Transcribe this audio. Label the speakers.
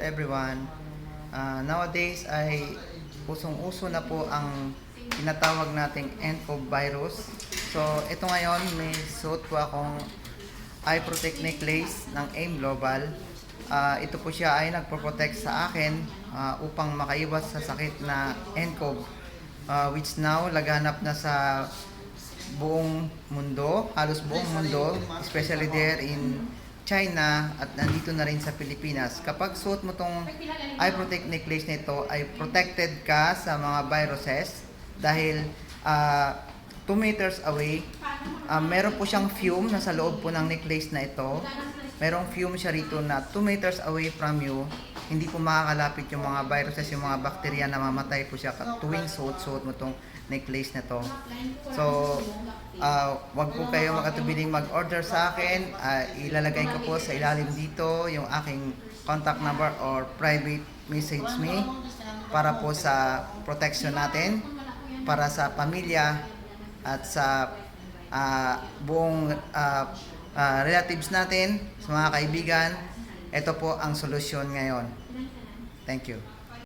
Speaker 1: everyone. Nowadays ay usong-uso na po ang tinatawag nating nCoV virus. So ito ngayon may suot po akong eye protect necklace ng AIM Global. Ito po siya ay nagpo-protect sa akin upang makaiwas sa sakit na nCoV, which now laganap na sa buong mundo, halos buong mundo, especially there in China at nandito na rin sa Pilipinas. Kapag suot mo tong eye protect necklace nito ay protected ka sa mga viruses dahil 2 meters away, meron po siyang fume nasa loob po ng necklace na ito. Merong fume siya rito na 2 meters away from you. Hindi po makakalapit yung mga viruses, yung mga bacteria na mamatay po siya tuwing suot mo tong necklace na to. So, wag po kayo makatubiling mag-order sa akin. Ilalagay ko po sa ilalim dito yung aking contact number or private message me para po sa protection natin, para sa pamilya at sa buong relatives natin, sa mga kaibigan. Ito po ang solusyon ngayon. Thank you.